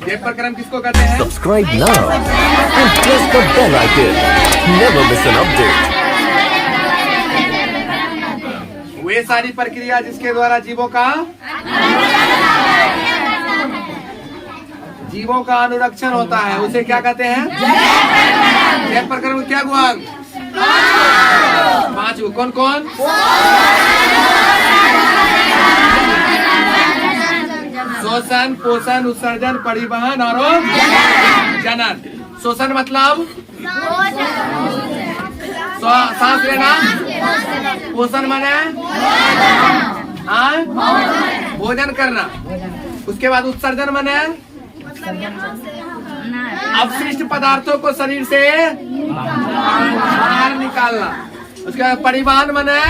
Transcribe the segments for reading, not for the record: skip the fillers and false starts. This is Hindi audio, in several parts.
जेब प्रक्रम किसको कहते हैं? Subscribe now and press the bell icon. Never miss an update. वे सारी प्रक्रिया जिसके द्वारा जीवों का अनुरक्षण होता है उसे क्या कहते हैं? जेब प्रक्रम क्या गुण? 5 गो। कौन कौन? शोषण, पोषण, उत्सर्जन, परिवहन और जनन। शोषण मतलब सांस लेना। पोषण माने भोजन करना। उसके बाद उत्सर्जन माने अपशिष्ट पदार्थों को शरीर से बाहर निकालना। उसके बाद परिवहन माने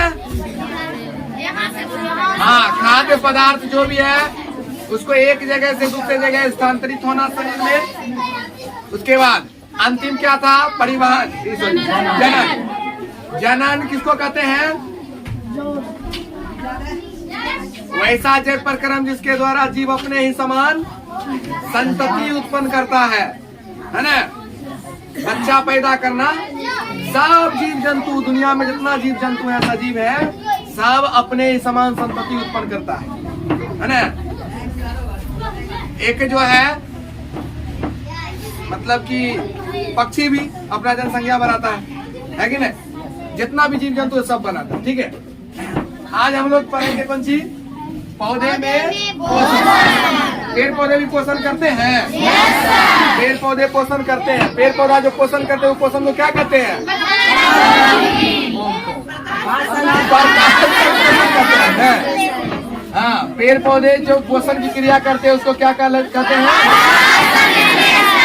खाद्य पदार्थ जो भी है उसको एक जगह से दूसरे जगह स्थानांतरित होना शरीर में। उसके बाद अंतिम क्या था? परिवहन, जनन। जनन किसको कहते हैं? वैसा जेब प्रक्रम जिसके द्वारा जीव अपने ही समान संतति उत्पन्न करता है ना? बच्चा पैदा करना। सब जीव जंतु, दुनिया में जितना जीव जंतु है सजीव है, सब अपने ही समान संतति उत्पन्न करता है ना? एक जो है मतलब कि पक्षी भी अपना जनसंख्या बढ़ाता है कि नहीं? जितना भी जीव जंतु है सब बनाता है। ठीक है, आज हम लोग पढ़ेंगे कौन सी? पौधे में पोषण। पेड़ पौधे भी पोषण करते हैं। पेड़ पौधे पोषण करते हैं। पेड़ पौधा जो पोषण करते हैं वो पोषण को क्या कहते हैं? हाँ, पेड़ पौधे जो पोषण की क्रिया करते हैं उसको क्या कहते हैं?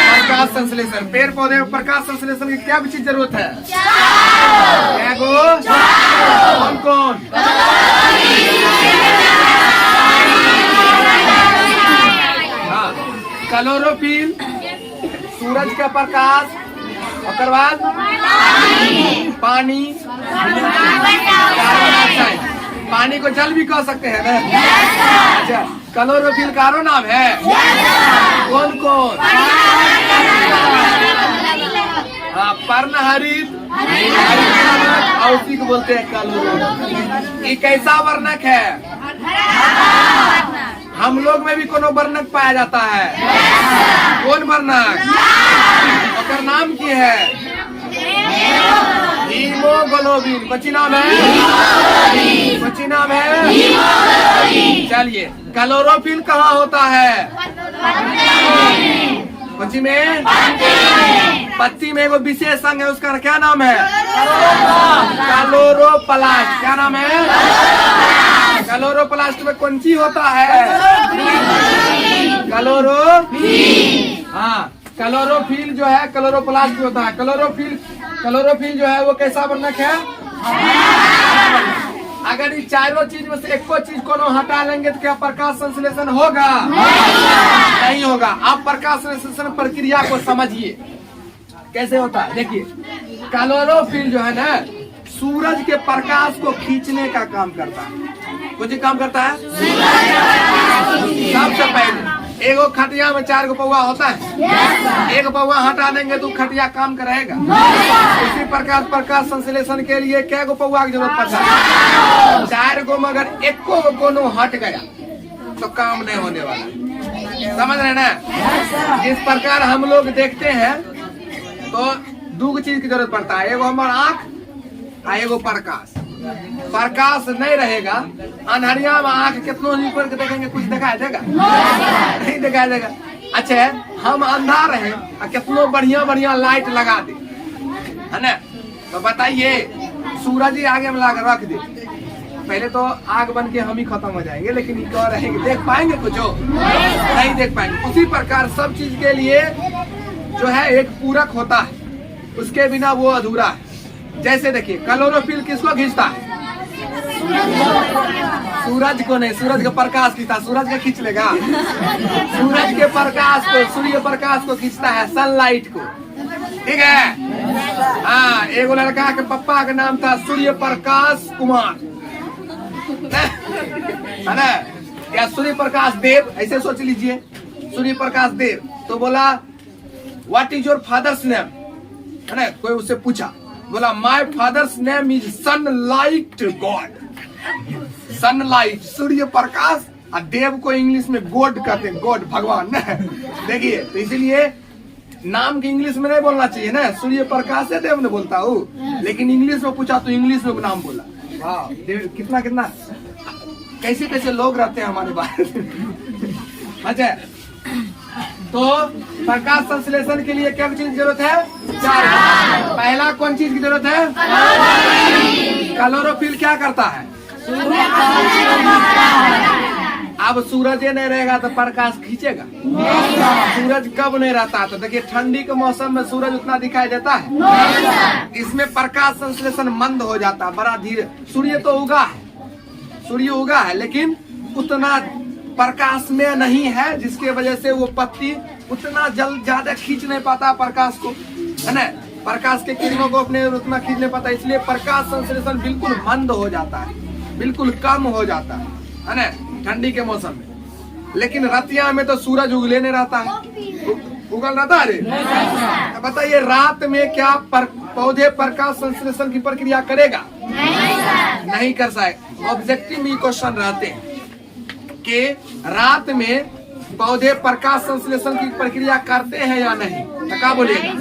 प्रकाश संश्लेषण। पेड़ पौधे में प्रकाश संश्लेषण की क्या भी चीज जरूरत है? क्या गो? कौन कौन? हाँ, क्लोरोफिल, सूरज का प्रकाश, और बाद पानी, कार्बन डाइऑक्साइड। पानी को जल भी कह सकते हैं ना? अच्छा, क्लोरोफिल का नाम है? कौन कौन? हाँ, पर्णहरित और उसी को बोलते हैं क्लोरोफिल। ये कैसा वर्णक है? हम लोग में भी कोनो वर्णक पाया जाता है। कौन वर्णक? उसका नाम की है? हीमोग्लोबिन। बच्ची नाम है? बच्ची नाम है? चलिए, क्लोरोफिल कहाँ होता है? बच्ची में? पत्ती में वो विशेष अंग है, उसका क्या नाम है? क्लोरोप्लास्ट। क्या नाम है? क्लोरोप्लास्ट में कौन सी होता है? क्लोरोफिल जो है क्लोरोप्लास्ट होता है। क्लोरोफिल जो है वो कैसा वर्णक है? अगर इस चारों चीज में से एक को चीज को हटा लेंगे तो क्या प्रकाश संश्लेषण होगा? नहीं होगा। आप प्रकाश संश्लेषण प्रक्रिया को समझिए कैसे होता है। देखिए, क्लोरोफिल जो है ना सूरज के प्रकाश को खींचने का काम करता है। कुछ काम करता है। सबसे पहले एगो खटिया में 4 गो पौवा होता है। एक पौवा हटा देंगे तो खटिया काम करेगा। उसी प्रकार प्रकाश संश्लेषण के लिए क्या गो पौवा की जरूरत पड़ता है? 4 गो में अगर एक को कोनो हट गया तो काम नहीं होने वाला। समझ रहे ना? जिस प्रकार हम लोग देखते हैं तो 2 चीज की जरूरत पड़ता है। एगो हमारा आँख, एगो प्रकाश। प्रकाश नहीं रहेगा, अंधेरिया में आँख कितनों ऊपर के देखेंगे, कुछ दिखाई देगा? नहीं दिखाई देगा। अच्छा, हम अंधा रहे और कितनों बढ़िया लाइट लगा दे, है ना? तो बताइए, सूरज ही आगे में लगा रख दे, पहले तो आग बन के हम ही खत्म हो जाएंगे, लेकिन क्या रहेंगे? देख पाएंगे कुछ? नहीं देख पाएंगे। उसी प्रकार सब चीज के लिए जो है एक पूरक होता है, उसके बिना वो अधूरा है। जैसे देखिए, क्लोरोफिल किसको खींचता है? सूरज को नहीं, सूरज का प्रकाश खींचता। सूरज का खींच लेगा? सूरज के प्रकाश को, सूर्य प्रकाश को खींचता है, सनलाइट को। ठीक है? हाँ, एक लड़का के पापा का नाम था सूर्य प्रकाश कुमार, है ना? या सूर्य प्रकाश देव, ऐसे सोच लीजिए। सूर्य प्रकाश देव तो बोला what is your father's name, है ना, कोई उससे पूछा, बोला my father's name is sunlight god, sunlight Surya Prakash, और देव को इंग्लिश में गॉड कहते हैं, गॉड भगवान ना। देखिए तो इसीलिए नाम की इंग्लिश में नहीं बोलना चाहिए ना, सूर्य प्रकाश से देव ने बोलता हूँ, लेकिन इंग्लिश में पूछा तो इंग्लिश में नाम बोला। वाह, कितना कितना कैसे कैसे लोग रहते हैं हमारे बाहर। अच्छा, तो प्रकाश संश्लेषण के लिए क्या चीज की जरूरत है? 4। पहला कौन चीज की जरूरत है? क्लोरोफिल क्या करता है? अब सूरज नहीं रहेगा तो प्रकाश खींचेगा? सूरज कब नहीं रहता? तो देखिए ठंडी के मौसम में सूरज उतना दिखाई देता है, इसमें प्रकाश संश्लेषण मंद हो जाता है, बड़ा धीरे। सूर्य तो उगा है, सूर्य उगा है, लेकिन उतना प्रकाश में नहीं है, जिसके वजह से वो पत्ती उतना ज्यादा खींच नहीं पाता प्रकाश को, है ना, प्रकाश के किरणों को अपने उतना खींच नहीं पाता, इसलिए प्रकाश संश्लेषण बिल्कुल मंद हो जाता है, बिल्कुल कम हो जाता है ना, ठंडी के मौसम में। लेकिन रतिया में तो सूरज उगले नहीं रहता है, उगल रहता है। बताइए रात में क्या पौधे प्रकाश संश्लेषण की प्रक्रिया करेगा? नहीं कर सकते। ऑब्जेक्टिव में क्वेश्चन रहते हैं कि रात में पौधे प्रकाश संश्लेषण की प्रक्रिया करते हैं या नहीं? तो क्या बोलिएगा?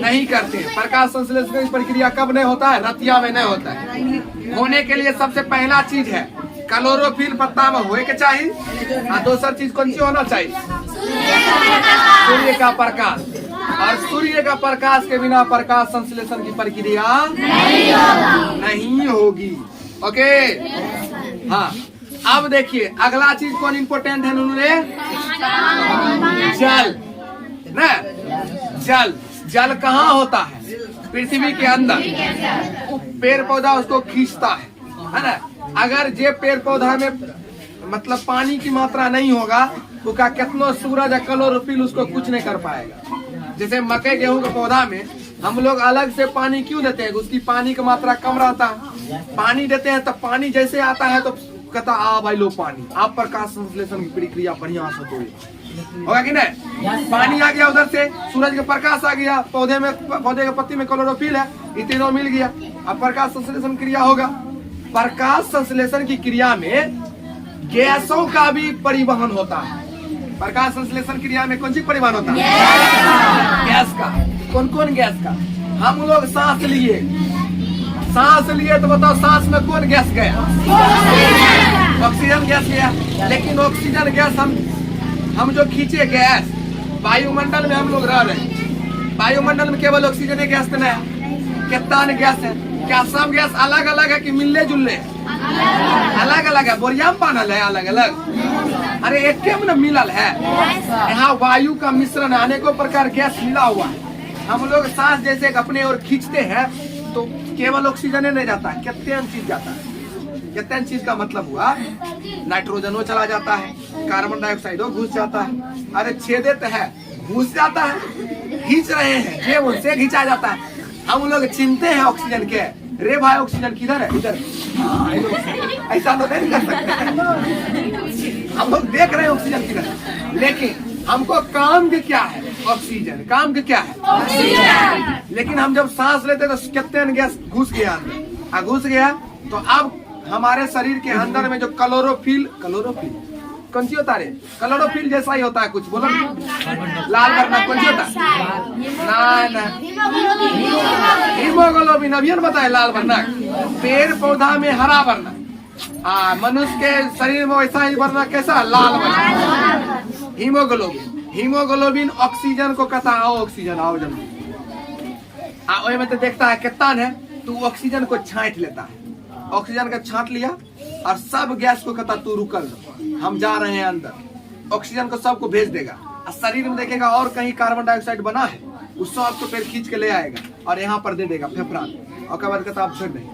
नहीं करते। प्रकाश संश्लेषण की प्रक्रिया कब नहीं होता है? रतिया में नहीं होता है। होने के लिए सबसे पहला चीज है क्लोरोफिल पत्ता में होए के चाहिए, और दूसरा चीज कौन सी होना चाहिए? सूर्य का प्रकाश। और सूर्य का प्रकाश के बिना प्रकाश संश्लेषण की प्रक्रिया नहीं होगी। ओके, हाँ। अब देखिए अगला चीज कौन इंपोर्टेंट है उन्होंने? जल ना। जल, जल कहाँ होता है? पृथ्वी के अंदर। पेड़ पौधा उसको खींचता है ना। अगर जे पेड़ पौधा में मतलब पानी की मात्रा नहीं होगा तो क्या कितना सूरज या क्लोरोफिल उसको कुछ नहीं कर पाएगा। जैसे मकई गेहूं के पौधा में हम लोग अलग से पानी क्यों देते हैं? उसकी पानी की मात्रा कम रहता है, पानी देते हैं तो पानी जैसे आता है तो कहता आ भाई लो पानी, आप प्रकाश संश्लेषण की प्रक्रिया बढ़िया से होगा कि नहीं? पानी आ गया उधर से, सूरज का प्रकाश आ गया, पौधे के पत्ती में क्लोरोफिल है, ये तीनों मिल गया, अब प्रकाश संश्लेषण क्रिया होगा। प्रकाश संश्लेषण की क्रिया में गैसों का भी परिवहन होता है। प्रकाश संश्लेषण क्रिया में कौन सी परिवहन होता है? गैस का। कौन कौन गैस का? हम लोग सांस लिए तो बताओ सांस में कौन गैस गया? ऑक्सीजन गैस गया। लेकिन ऑक्सीजन गैस हम जो खींचे गैस वायुमंडल में हम लोग रह रहे हैं, वायुमंडल में केवल ऑक्सीजन गैस नहीं है, कितना गैस है? क्या सब गैस अलग अलग है कि मिलने जुलने? अलग अलग है। बोरिया में पानल है अलग अलग? अरे एक में मिलल है। यहाँ वायु का मिश्रण है, अनेकों प्रकार गैस मिला हुआ है। हम लोग सांस जैसे अपने और खींचते हैं तो केवल ऑक्सीजन नहीं जाता है, कितने चीज जाता है। कितने चीज का मतलब हुआ, नाइट्रोजनो चला जाता है, कार्बन डाइऑक्साइड घुस जाता है। अरे छेदित है, घुस जाता है, खींच रहे हैं जेब उनसे खींचा जाता है। हम लोग चिंते हैं ऑक्सीजन के, रे भाई ऑक्सीजन किधर है? इधर। ऐसा तो नहीं कर सकते। हम लोग देख रहे हैं ऑक्सीजन किधर है, लेकिन हमको काम के क्या है? ऑक्सीजन। काम के क्या है? ऑक्सीजन। लेकिन हम जब सांस लेते तो कितने गैस घुस गया अंदर, घुस गया तो अब हमारे शरीर के अंदर में जो क्लोरोफिल कौन सी होता है? क्लोरोफिल जैसा ही होता है कुछ, बोलो। लाल वर्णक कौन सी होता है? ना हीमोग्लोबिन। अभी बताए लाल वर्णक। पेड़ पौधा में हरा वर्णक, मनुष्य के शरीर में वैसा ही वर्णक कैसा? लाल वर्णक। हीमोग्लोबिन। हीमोग्लोबिन ऑक्सीजन को कहता है आओ ऑक्सीजन आओ जल्दी। में तो देखता है कितना है तो ऑक्सीजन को छांट लेता है, ऑक्सीजन का छांट लिया और सब गैस को कहता तू रुकल, हम जा रहे हैं अंदर। ऑक्सीजन को सबको भेज देगा और शरीर में देखेगा और कहीं कार्बन डाइऑक्साइड बना है, उस सबको फिर खींच के ले आएगा और यहाँ पर दे देगा फेफड़ा में, और बाद कहता आप छोड़ नहीं,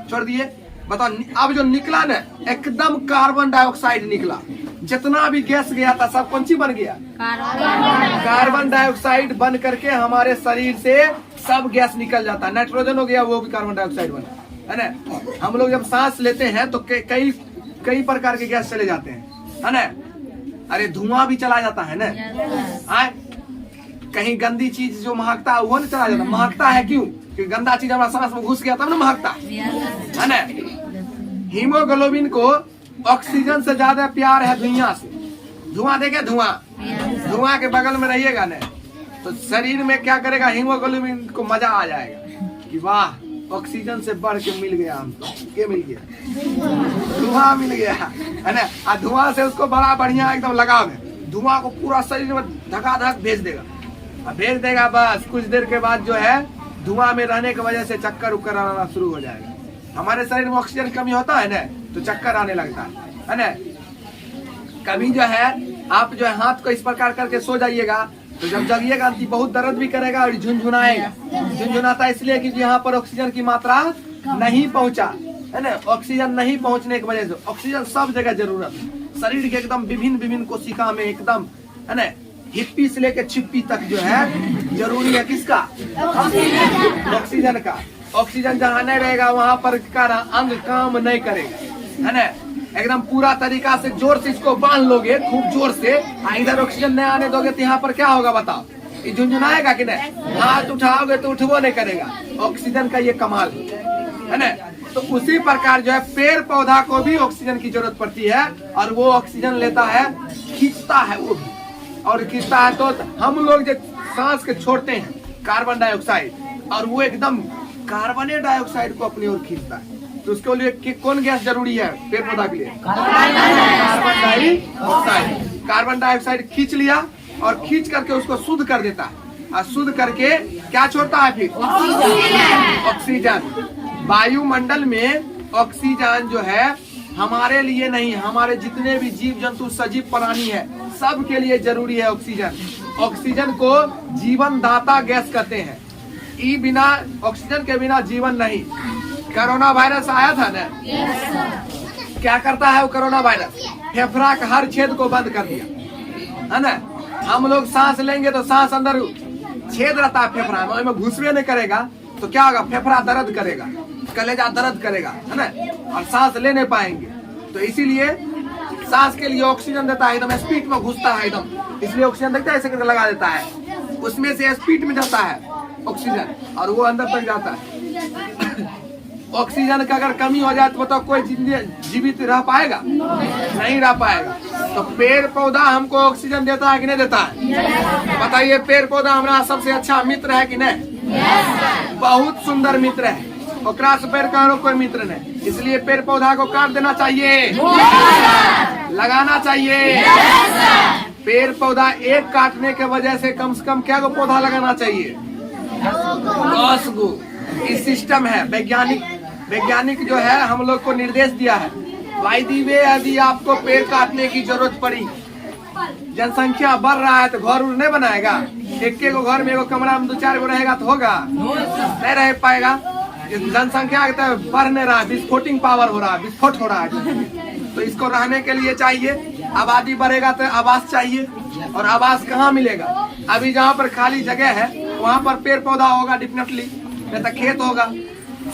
छोड़ दिए। बताओ अब जो निकला ना एकदम कार्बन डाइऑक्साइड निकला, जितना भी गैस गया था सब कौन सी बन गया? कार्बन डाइऑक्साइड बन करके हमारे शरीर से सब गैस निकल जाता है। नाइट्रोजन हो गया, वो भी कार्बन डाइऑक्साइड बना, है ना। हम लोग जब सांस लेते हैं तो कई प्रकार के गैस चले जाते हैं, है ना। अरे धुआं भी चला जाता है ना, कहीं गंदी चीज जो महकता है वो नहीं चला जाता। महकता है क्यों? क्योंकि गंदा चीज हमारा सांस में घुस गया तब ना महकता है ना। हीमोग्लोबिन को ऑक्सीजन से ज्यादा प्यार है धुआं से। धुआं देखे, धुआं के बगल में रहिएगा ना तो शरीर में क्या करेगा, हीमोग्लोबिन को मजा आ जाएगा कि वाह ऑक्सीजन से बढ़ के मिल गया हमको। क्या मिल गया? धुआं मिल गया है ना। धुआं से उसको बड़ा बढ़िया एकदम लगाव है। धुआं को पूरा शरीर में धकाधक भेज देगा। बस कुछ देर के बाद जो है धुआं में रहने की वजह से चक्कर उक्कर आना शुरू हो जाएगा। हमारे शरीर में ऑक्सीजन कमी होता है ना तो चक्कर आने लगता है ना। कभी जो है आप जो है हाथ को इस प्रकार करके सो जाइएगा तो जब जगिएगा तो बहुत दर्द भी करेगा और झुनझुनाएगा। झुनझुनाता इसलिए क्योंकि यहाँ पर ऑक्सीजन की मात्रा नहीं पहुंचा है ना। ऑक्सीजन नहीं पहुंचने की वजह से, ऑक्सीजन सब जगह जरूरत है। शरीर के एकदम विभिन्न कोशिका में एकदम है ना, हिप्पी से लेकर छिप्पी तक जो है जरूरी है किसका? ऑक्सीजन का। ऑक्सीजन जहाँ नहीं रहेगा वहाँ पर अंग काम नहीं करेगा है ना। एकदम पूरा तरीका से जोर से इसको बांध लोगे खूब जोर से, इधर ऑक्सीजन नहीं आने दोगे तो यहाँ पर क्या होगा बताओ? ये झुनझुनाएगा कि नहीं? हाथ उठाओगे तो उठवो नहीं करेगा। ऑक्सीजन का ये कमाल है ना। तो उसी प्रकार जो है पेड़ पौधा को भी ऑक्सीजन की जरूरत पड़ती है और वो ऑक्सीजन लेता है, खींचता है वो भी। और खींचता है तो हम लोग जो सांस के छोड़ते हैं कार्बन डाइऑक्साइड और वो एकदम कार्बन डाइऑक्साइड को अपनी ओर खींचता है। तो उसके लिए कौन गैस जरूरी है पेड़ पौधा के लिए? Carbon dioxide. कार्बन डाइऑक्साइड खींच लिया और खींच करके उसको शुद्ध कर देता है और शुद्ध करके क्या छोड़ता है फिर? ऑक्सीजन। वायुमंडल में ऑक्सीजन जो है हमारे लिए नहीं, हमारे जितने भी जीव जंतु सजीव प्राणी है सबके लिए जरूरी है ऑक्सीजन। ऑक्सीजन को जीवन दाता गैस कहते हैं। ई बिना ऑक्सीजन के बिना जीवन नहीं। कोरोना वायरस आया था ना, क्या करता है वो कोरोना वायरस? फेफड़ा का हर छेद को बंद कर दिया है ना। हम लोग सांस लेंगे तो सांस अंदर छेद रहता है फेफड़ा में, उसमें घुसवे नहीं करेगा तो क्या होगा? फेफड़ा दर्द करेगा, कलेजा दर्द करेगा है ना, और सांस ले नहीं पाएंगे। तो इसीलिए सांस के लिए ऑक्सीजन देता है, एकदम स्पीड में घुसता है एकदम, इसलिए ऑक्सीजन देखता है ऐसे करके लगा देता है, उसमें से स्पीड में जाता है ऑक्सीजन और वो अंदर तक जाता है। ऑक्सीजन का अगर कमी हो जाए तो बताओ कोई जीवित रह पाएगा? नहीं रह पाएगा। तो पेड़ पौधा हमको ऑक्सीजन देता है कि नहीं देता है? बताइए, पेड़ पौधा हमारा सबसे अच्छा मित्र है कि नहीं? बहुत सुंदर मित्र है। ओकरा से पेड़ का कोई मित्र नहीं, इसलिए पेड़ पौधा को काट देना चाहिए, लगाना चाहिए। पेड़ पौधा एक काटने के वजह से कम क्या गो पौधा लगाना चाहिए? 10 गो। इस सिस्टम है। वैज्ञानिक जो है हम लोग को निर्देश दिया है, बाय द वे यदि आपको पेड़ काटने की जरूरत पड़ी, जनसंख्या बढ़ रहा है तो घर नहीं बनाएगा। एक घर में एगो कमरा में 2-4 गो रहेगा तो होगा? नहीं रह पाएगा। जनसंख्या बढ़ नहीं रहा है, विस्फोटिंग पावर हो रहा है, विस्फोट हो रहा है। तो इसको रहने के लिए चाहिए, आबादी बढ़ेगा तो आवास चाहिए, और आवास कहाँ मिलेगा? अभी जहाँ पर खाली जगह है वहाँ पर पेड़ पौधा होगा डेफिनेटली, नहीं तो खेत होगा।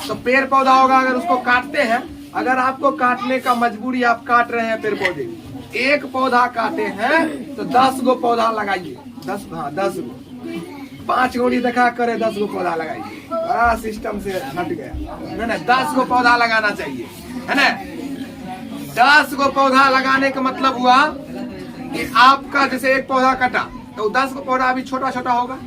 तो पेड़ पौधा होगा, अगर उसको काटते हैं, अगर आपको काटने का मजबूरी, आप काट रहे हैं पेड़ पौधे, एक पौधा काटे हैं तो 10 गो पौधा लगाइए। 10 गो, 5 गोली देखा करे 10 गो पौधा लगाइए। बड़ा सिस्टम से हट गया है ना। 10 गो पौधा लगाना चाहिए है ना। 10 गो पौधा लगाने का मतलब हुआ कि आपका जैसे एक पौधा कटा तो 10 गो पौधा अभी छोटा छोटा होगा,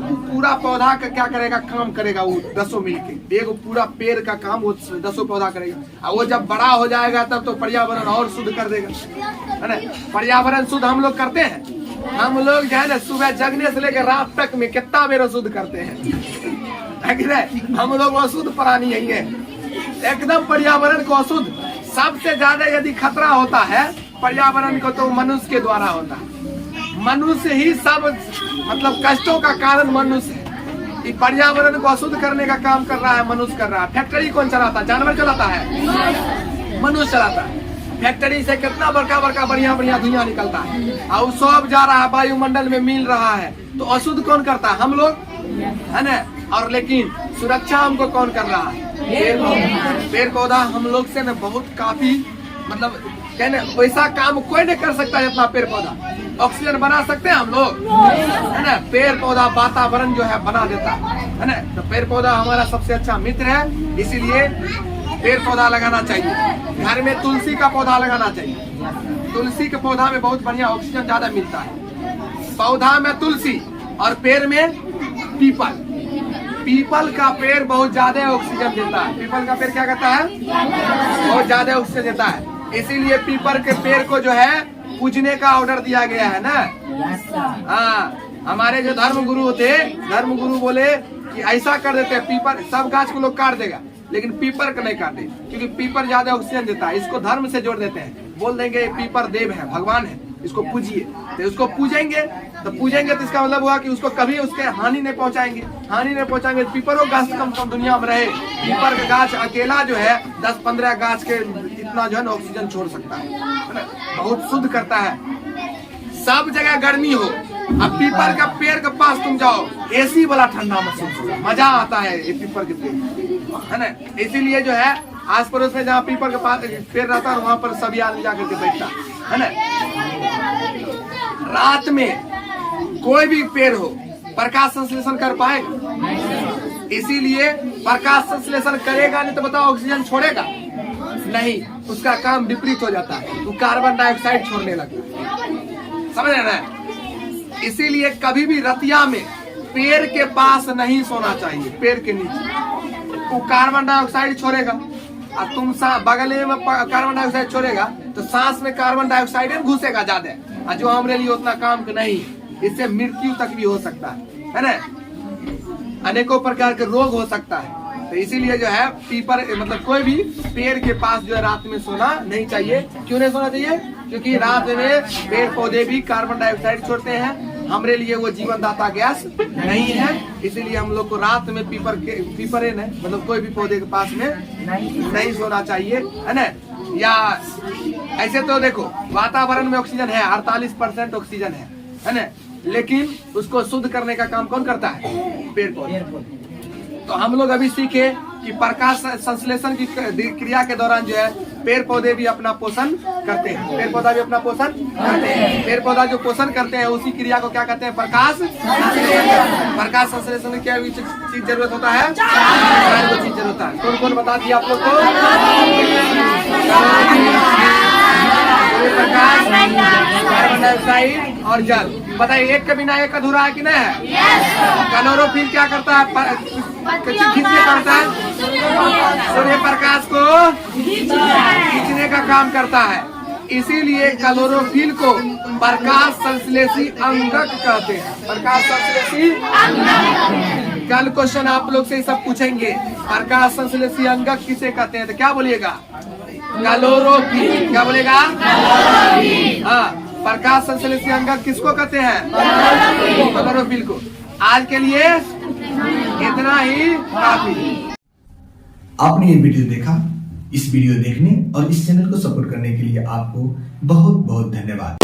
पूरा पौधा का क्या करेगा? काम करेगा वो 10 मिलके। एक पूरा पेड़ का काम वो 10 पौधा करेगा, और वो जब बड़ा हो जाएगा तब तो पर्यावरण और शुद्ध कर देगा है ना। पर्यावरण शुद्ध हम लोग करते हैं। हम लोग जो है ना सुबह जगने से लेकर रात तक में कितना बेर शुद्ध करते हैं कि नहीं? हम लोग अशुद्ध प्राणी है, एकदम पर्यावरण को अशुद्ध। सबसे ज्यादा यदि खतरा होता है पर्यावरण को तो मनुष्य के द्वारा होता है। मनुष्य ही सब मतलब कष्टों का कारण मनुष्य है। पर्यावरण को अशुद्ध करने का काम कर रहा है मनुष्य, कर रहा है। फैक्ट्री कौन चलाता है? जानवर चलाता है? मनुष्य चलाता है। फैक्ट्री से कितना बड़का बढ़िया धुआं निकलता है और सब जा रहा है वायुमंडल में मिल रहा है। तो अशुद्ध कौन करता है? हम लोग है ना। और लेकिन सुरक्षा हमको कौन कर रहा है? पेड़ पौधा हम लोग से न बहुत काफी मतलब कहने वैसा काम कोई नहीं कर सकता जितना पेड़ पौधा। ऑक्सीजन बना सकते हैं हम लोग, है ना। पेड़ पौधा वातावरण जो है बना देता है ना। तो पेड़ पौधा हमारा सबसे अच्छा मित्र है, इसीलिए पेड़ पौधा लगाना चाहिए। घर में तुलसी का पौधा लगाना चाहिए। तुलसी के पौधा में बहुत बढ़िया ऑक्सीजन ज्यादा मिलता है। पौधा में तुलसी और पेड़ में पीपल। पीपल का पेड़ बहुत ज्यादा ऑक्सीजन देता है। पीपल का पेड़ क्या करता है? बहुत ज्यादा ऑक्सीजन देता है। इसीलिए पीपल के पेड़ को जो है पूजने का ऑर्डर दिया गया है ना। हाँ, हमारे जो धर्म गुरु थे, धर्म गुरु बोले कि ऐसा कर देते हैं, पीपल सब गाछ को लोग काट देगा लेकिन पीपर को नहीं काटे, क्योंकि पीपर ज्यादा ऑक्सीजन देता है। इसको धर्म से जोड़ देते हैं, बोल देंगे पीपर देव है, भगवान है, इसको पूजिए। तो उसको पूजेंगे तो इसका मतलब हुआ कि उसको कभी उसके हानि नहीं पहुंचाएंगे। हानि नहीं पहुंचाएंगे तो पीपरों गाछ कम कम दुनिया में रहे। पीपर का गाछ अकेला जो है 10-15 गाछ के इतना जो है ना ऑक्सीजन छोड़ सकता है ना, बहुत शुद्ध करता है। सब जगह गर्मी हो, अब पीपर का पेड़ के पास तुम जाओ, एसी वाला ठंडा महसूस होगा, मजा आता है ये पीपर के पेड़, है ना। इसीलिए जो है आस पड़ोस में जहाँ पीपर के पास पेड़ रहता है वहां पर सभी आदमी जाकर के बैठता है ना। रात में कोई भी पेड़ हो प्रकाश संश्लेषण कर पाएगा, इसीलिए प्रकाश संश्लेषण करेगा नहीं तो बताओ ऑक्सीजन छोड़ेगा नहीं, उसका काम विपरीत हो जाता है, वो कार्बन डाइऑक्साइड छोड़ने लगता है, समझ रहे हैं। इसीलिए कभी भी रतिया में पेड़ के पास नहीं सोना चाहिए। पेड़ के नीचे वो कार्बन डाइऑक्साइड छोड़ेगा और तुम बगल में कार्बन डाइऑक्साइड छोड़ेगा तो सांस में कार्बन डाइऑक्साइड घुसेगा ज्यादा, और जो हमारे लिए उतना काम का नहीं, इससे मृत्यु तक भी हो सकता है ना। अनेकों प्रकार के रोग हो सकता है। तो इसीलिए जो है पीपर मतलब कोई भी पेड़ के पास जो है रात में सोना नहीं चाहिए। क्यों नहीं सोना चाहिए? क्योंकि रात में पेड़ पौधे भी कार्बन डाइऑक्साइड छोड़ते हैं, हमारे लिए वो जीवन दाता गैस नहीं है। इसीलिए हम लोग को रात में पीपरे नहीं मतलब कोई भी पौधे के पास में नहीं सोना चाहिए, है ना। या ऐसे तो देखो वातावरण में ऑक्सीजन है, 48% ऑक्सीजन है ना, लेकिन उसको शुद्ध करने का काम कौन करता है? पेड़ पौधे। तो हम लोग अभी सीखे कि प्रकाश संश्लेषण की क्रिया के दौरान जो है पेड़ पौधे भी अपना पोषण करते हैं। पेड़ पौधा भी अपना पोषण करते हैं। पेड़ पौधा जो पोषण करते हैं उसी क्रिया को क्या कहते हैं? प्रकाश संश्लेषण। प्रकाश संश्लेषण में क्या चीज जरूरत होता है? 4 चीज जरूरत है। कौन कौन बता दिया आप लोग को? प्रकाश, कार्बन डाइऑक्साइड और जल। बताइए एक के बिना एक अधूरा है कि नहीं है? क्लोरोफिल क्या करता है? खींचने करता है, सूर्य प्रकाश को खींचने का काम करता है। इसीलिए क्लोरोफिल को प्रकाश संश्लेषी अंगक कहते हैं। प्रकाश संश्लेषी अंगक। कल क्वेश्चन आप लोग से सब पूछेंगे प्रकाश संश्लेषी अंगक किसे कहते हैं, तो क्या बोलिएगा? क्लोरोफिल। क्या बोलेगा? हाँ, प्रकाश संश्लेषी अंगक किसको कहते हैं? क्लोरोफिल को। आज के लिए इतना ही काफी। आपने ये वीडियो देखा। इस वीडियो देखने और इस चैनल को सपोर्ट करने के लिए आपको बहुत बहुत धन्यवाद।